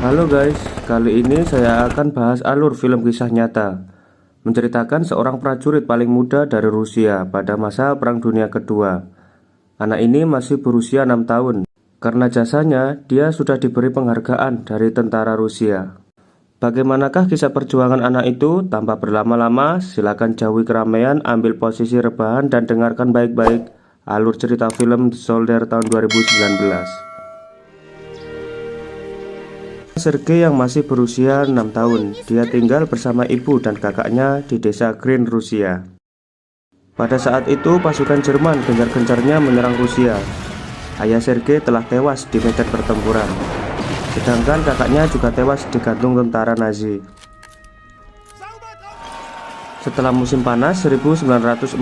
Halo guys, kali ini saya akan bahas alur film kisah nyata menceritakan seorang prajurit paling muda dari Rusia pada masa Perang Dunia Kedua. Anak ini masih berusia 6 tahun. Karena jasanya, dia sudah diberi penghargaan dari tentara Rusia. Bagaimanakah kisah perjuangan anak itu? Tanpa berlama-lama, silakan jauhi keramaian, ambil posisi rebahan dan dengarkan baik-baik alur cerita film The Soldier tahun 2019. Sergei yang masih berusia 6 tahun, dia tinggal bersama ibu dan kakaknya di desa Green, Rusia. Pada saat itu pasukan Jerman gencar-gencarnya menyerang Rusia. Ayah Sergei telah tewas di medan pertempuran, sedangkan kakaknya juga tewas digantung tentara Nazi. Setelah musim panas 1942,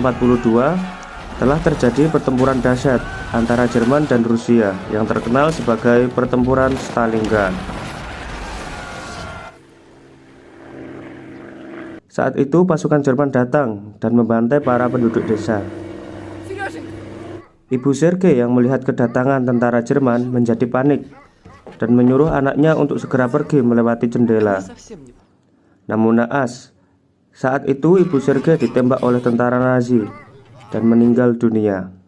telah terjadi pertempuran dahsyat antara Jerman dan Rusia yang terkenal sebagai Pertempuran Stalingrad. Saat itu pasukan Jerman datang dan membantai para penduduk desa. Ibu Sergei yang melihat kedatangan tentara Jerman menjadi panik dan menyuruh anaknya untuk segera pergi melewati jendela. Namun naas, saat itu ibu Sergei ditembak oleh tentara Nazi dan meninggal dunia.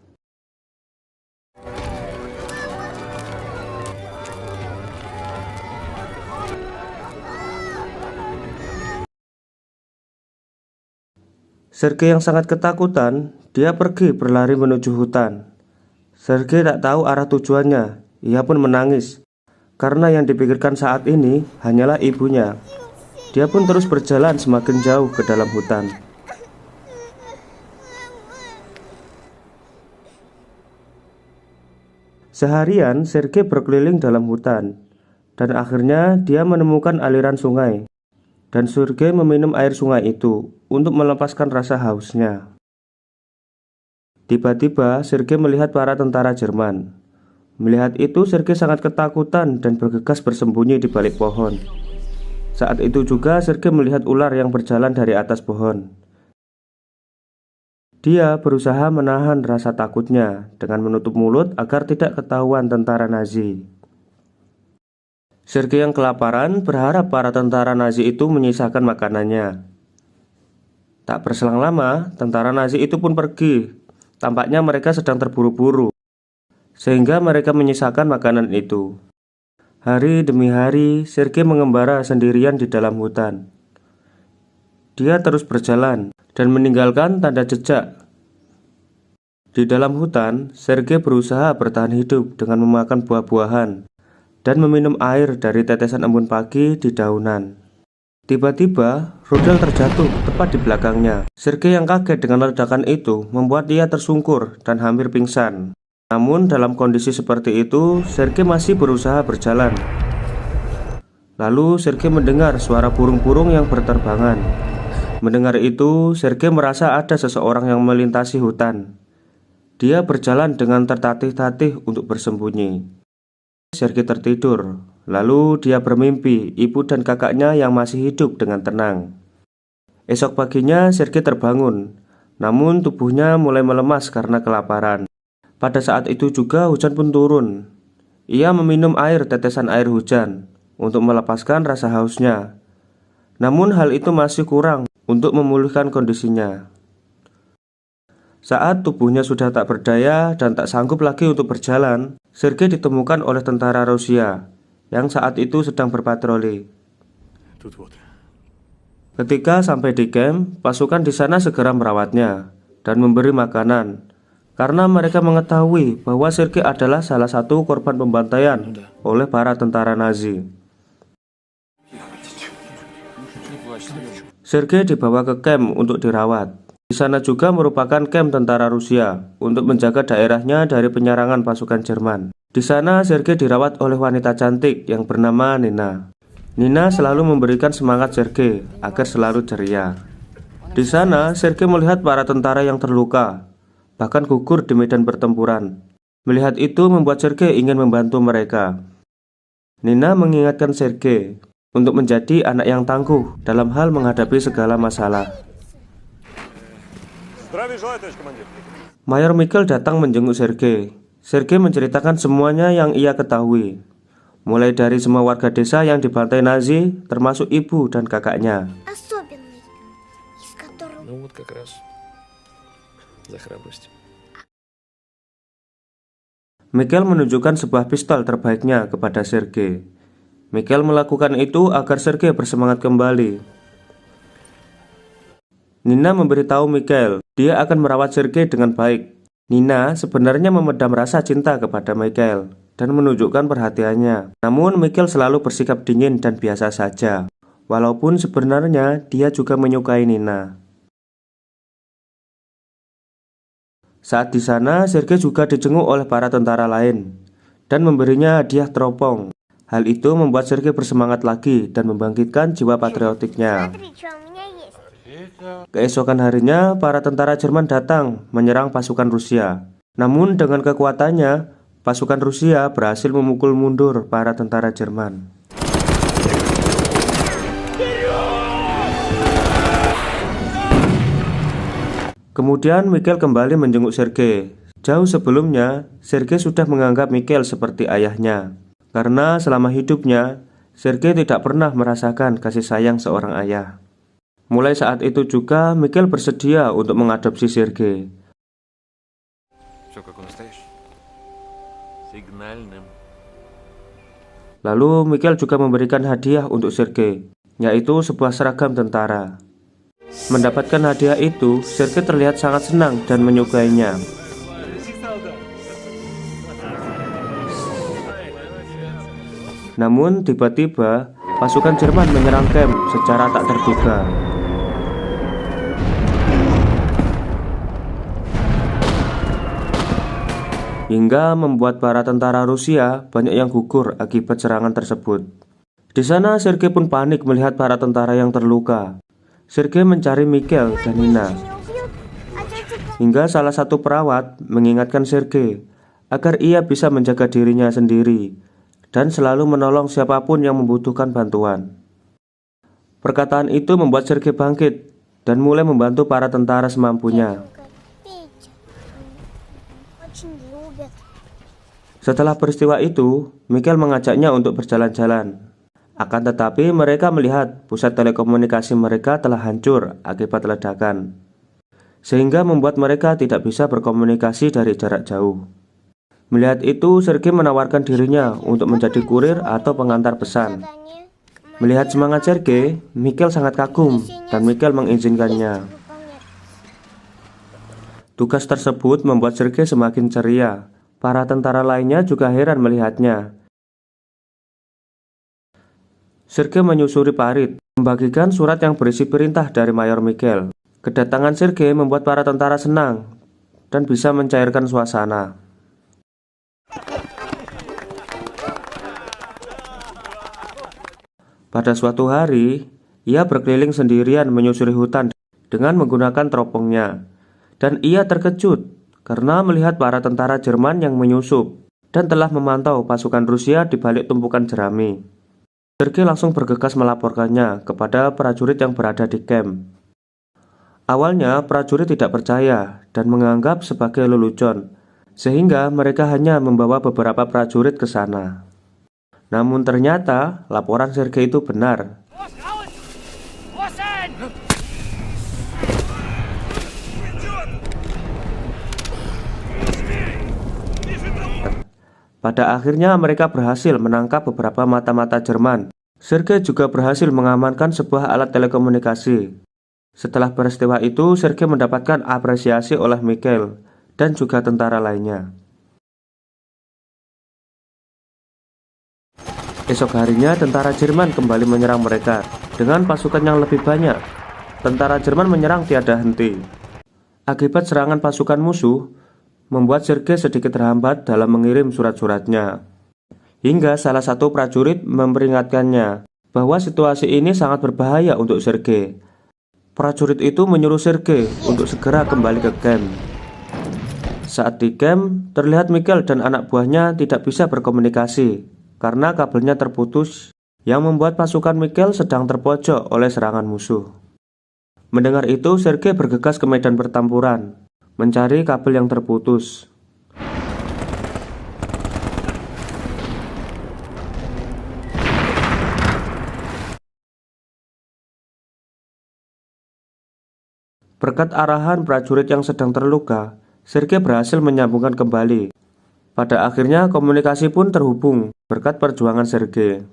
Sergei yang sangat ketakutan, dia pergi berlari menuju hutan. Sergei tak tahu arah tujuannya, ia pun menangis karena yang dipikirkan saat ini hanyalah ibunya. Dia pun terus berjalan semakin jauh ke dalam hutan. Seharian Sergei berkeliling dalam hutan, dan akhirnya dia menemukan aliran sungai. Dan Sergei meminum air sungai itu untuk melepaskan rasa hausnya. Tiba-tiba Sergei melihat para tentara Jerman. Melihat itu Sergei sangat ketakutan dan bergegas bersembunyi di balik pohon. Saat itu juga Sergei melihat ular yang berjalan dari atas pohon. Dia berusaha menahan rasa takutnya dengan menutup mulut agar tidak ketahuan tentara Nazi. Sergei yang kelaparan berharap para tentara Nazi itu menyisakan makanannya. Tak berselang lama, tentara Nazi itu pun pergi. Tampaknya mereka sedang terburu-buru, sehingga mereka menyisakan makanan itu. Hari demi hari, Sergei mengembara sendirian di dalam hutan. Dia terus berjalan dan meninggalkan tanda jejak. Di dalam hutan, Sergei berusaha bertahan hidup dengan memakan buah-buahan dan meminum air dari tetesan embun pagi di daunan. Tiba-tiba, rudal terjatuh tepat di belakangnya. Sergei yang kaget dengan ledakan itu membuat dia tersungkur dan hampir pingsan. Namun dalam kondisi seperti itu, Sergei masih berusaha berjalan. Lalu Sergei mendengar suara burung-burung yang berterbangan. Mendengar itu, Sergei merasa ada seseorang yang melintasi hutan. Dia berjalan dengan tertatih-tatih untuk bersembunyi. Sergei tertidur, lalu dia bermimpi ibu dan kakaknya yang masih hidup dengan tenang. Esok paginya Sergei terbangun, namun tubuhnya mulai melemas karena kelaparan. Pada saat itu juga hujan pun turun. Ia meminum tetesan air hujan untuk melepaskan rasa hausnya. Namun hal itu masih kurang untuk memulihkan kondisinya. Saat tubuhnya sudah tak berdaya dan tak sanggup lagi untuk berjalan, Sergei ditemukan oleh tentara Rusia yang saat itu sedang berpatroli. Ketika sampai di camp, pasukan di sana segera merawatnya dan memberi makanan karena mereka mengetahui bahwa Sergei adalah salah satu korban pembantaian oleh para tentara Nazi. Sergei dibawa ke camp untuk dirawat. Di sana juga merupakan kamp tentara Rusia untuk menjaga daerahnya dari penyerangan pasukan Jerman. Di sana Sergei dirawat oleh wanita cantik yang bernama Nina. Nina selalu memberikan semangat Sergei agar selalu ceria. Di sana Sergei melihat para tentara yang terluka, bahkan gugur di medan pertempuran. Melihat itu membuat Sergei ingin membantu mereka. Nina mengingatkan Sergei untuk menjadi anak yang tangguh dalam hal menghadapi segala masalah. Mayor Mikhail datang menjenguk Sergei. Sergei menceritakan semuanya yang ia ketahui. mulai dari semua warga desa yang dibantai Nazi, termasuk ibu dan kakaknya. Особенный, из которого... Ну вот как раз за храбрость. Mikhail menunjukkan sebuah pistol terbaiknya kepada Sergei. Mikhail melakukan itu agar Sergei bersemangat kembali. Nina memberitahu Mikhail, dia akan merawat Sergei dengan baik. Nina sebenarnya memendam rasa cinta kepada Mikhail dan menunjukkan perhatiannya. Namun Mikhail selalu bersikap dingin dan biasa saja, walaupun sebenarnya dia juga menyukai Nina. Saat di sana, Sergei juga dijenguk oleh para tentara lain dan memberinya hadiah teropong. Hal itu membuat Sergei bersemangat lagi dan membangkitkan jiwa patriotiknya. Смотри, что у меня есть. Keesokan harinya, para tentara Jerman datang menyerang pasukan Rusia. Namun dengan kekuatannya, pasukan Rusia berhasil memukul mundur para tentara Jerman. Kemudian Mikhail kembali menjenguk Sergei. Jauh sebelumnya, Sergei sudah menganggap Mikhail seperti ayahnya. Karena selama hidupnya, Sergei tidak pernah merasakan kasih sayang seorang ayah. Mulai saat itu juga, Mikhail bersedia untuk mengadopsi Sergei. Все как у настоящий. Сигнальным. Lalu Mikhail juga memberikan hadiah untuk Sergei, yaitu sebuah seragam tentara. Mendapatkan hadiah itu, Sergei terlihat sangat senang dan menyukainya. Namun tiba-tiba pasukan Jerman menyerang camp secara tak terduga. Hingga membuat para tentara Rusia banyak yang gugur akibat serangan tersebut. Di sana Sergei pun panik melihat para tentara yang terluka. Sergei mencari Mikhail dan Nina. Hingga salah satu perawat mengingatkan Sergei agar ia bisa menjaga dirinya sendiri dan selalu menolong siapapun yang membutuhkan bantuan. Perkataan itu membuat Sergei bangkit dan mulai membantu para tentara semampunya. Setelah peristiwa itu, Mikhail mengajaknya untuk berjalan-jalan. Akan tetapi mereka melihat pusat telekomunikasi mereka telah hancur akibat ledakan, sehingga membuat mereka tidak bisa berkomunikasi dari jarak jauh. Melihat itu, Sergei menawarkan dirinya untuk menjadi kurir atau pengantar pesan. Melihat semangat Sergei, Mikhail sangat kagum dan Mikhail mengizinkannya. Tugas tersebut membuat Sergei semakin ceria. Para tentara lainnya juga heran melihatnya. Sergei menyusuri parit, membagikan surat yang berisi perintah dari Mayor Mikhail. Kedatangan Sergei membuat para tentara senang dan bisa mencairkan suasana. Pada suatu hari, ia berkeliling sendirian menyusuri hutan dengan menggunakan teropongnya. Dan ia terkejut karena melihat para tentara Jerman yang menyusup dan telah memantau pasukan Rusia di balik tumpukan jerami. Sergei langsung bergegas melaporkannya kepada prajurit yang berada di camp. Awalnya prajurit tidak percaya dan menganggap sebagai lelucon, sehingga mereka hanya membawa beberapa prajurit ke sana. Namun ternyata laporan Sergei itu benar. Pada akhirnya mereka berhasil menangkap beberapa mata-mata Jerman. Sergei juga berhasil mengamankan sebuah alat telekomunikasi. Setelah peristiwa itu, Sergei mendapatkan apresiasi oleh Mikhail dan juga tentara lainnya. Esok harinya tentara Jerman kembali menyerang mereka dengan pasukan yang lebih banyak. Tentara Jerman menyerang tiada henti. Akibat serangan pasukan musuh, membuat Sergei sedikit terhambat dalam mengirim surat-suratnya. Hingga salah satu prajurit memperingatkannya bahwa situasi ini sangat berbahaya untuk Sergei. Prajurit itu menyuruh Sergei untuk segera kembali ke camp. Saat di camp, terlihat Mikhail dan anak buahnya tidak bisa berkomunikasi karena kabelnya terputus, yang membuat pasukan Mikhail sedang terpojok oleh serangan musuh. Mendengar itu, Sergei bergegas ke medan pertempuran mencari kabel yang terputus. Berkat arahan prajurit yang sedang terluka, Sergei berhasil menyambungkan kembali. Pada akhirnya komunikasi pun terhubung berkat perjuangan Sergei.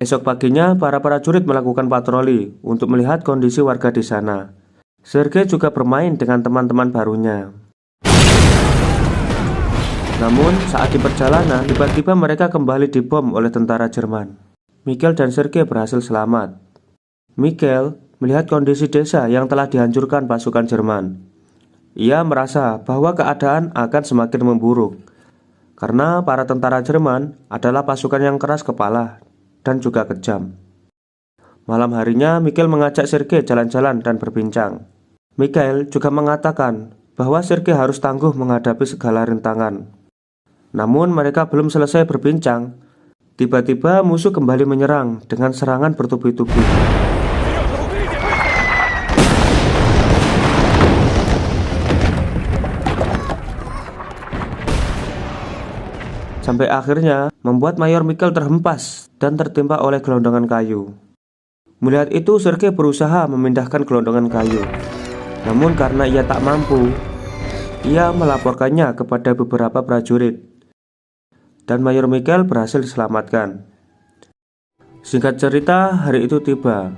Esok paginya para prajurit melakukan patroli untuk melihat kondisi warga di sana. Sergei juga bermain dengan teman-teman barunya. Namun saat di perjalanan tiba-tiba mereka kembali dibom oleh tentara Jerman. Mikhail dan Sergei berhasil selamat. Mikhail melihat kondisi desa yang telah dihancurkan pasukan Jerman. Ia merasa bahwa keadaan akan semakin memburuk karena para tentara Jerman adalah pasukan yang keras kepala dan juga kejam. Malam harinya Mikhail mengajak Sergei jalan-jalan dan berbincang. Mikhail juga mengatakan bahwa Sergei harus tangguh menghadapi segala rintangan. Namun mereka belum selesai berbincang, tiba-tiba musuh kembali menyerang dengan serangan bertubi-tubi. Sampai akhirnya membuat Mayor Mikhail terhempas dan tertimpa oleh gelondongan kayu. Melihat itu Sergei berusaha memindahkan gelondongan kayu. Namun karena ia tak mampu, ia melaporkannya kepada beberapa prajurit. Dan Mayor Mikhail berhasil diselamatkan. Singkat cerita, hari itu tiba.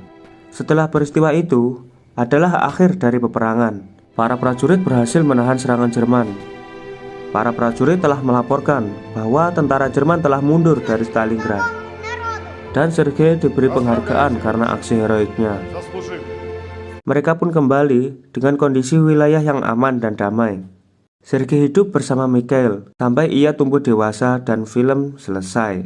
Setelah peristiwa itu adalah akhir dari peperangan. Para prajurit berhasil menahan serangan Jerman. Para prajurit telah melaporkan bahwa tentara Jerman telah mundur dari Stalingrad. Dan Sergei diberi penghargaan karena aksi heroiknya. Mereka pun kembali dengan kondisi wilayah yang aman dan damai. Sergei hidup bersama Mikhail sampai ia tumbuh dewasa dan film selesai.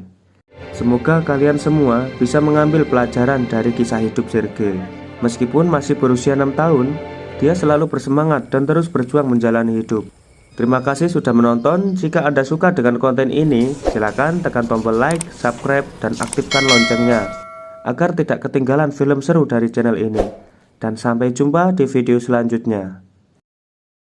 Semoga kalian semua bisa mengambil pelajaran dari kisah hidup Sergei. Meskipun masih berusia 6 tahun, dia selalu bersemangat dan terus berjuang menjalani hidup. Terima kasih sudah menonton. Jika Anda suka dengan konten ini, silakan tekan tombol like, subscribe, dan aktifkan loncengnya agar tidak ketinggalan film seru dari channel ini. Dan sampai jumpa di video selanjutnya.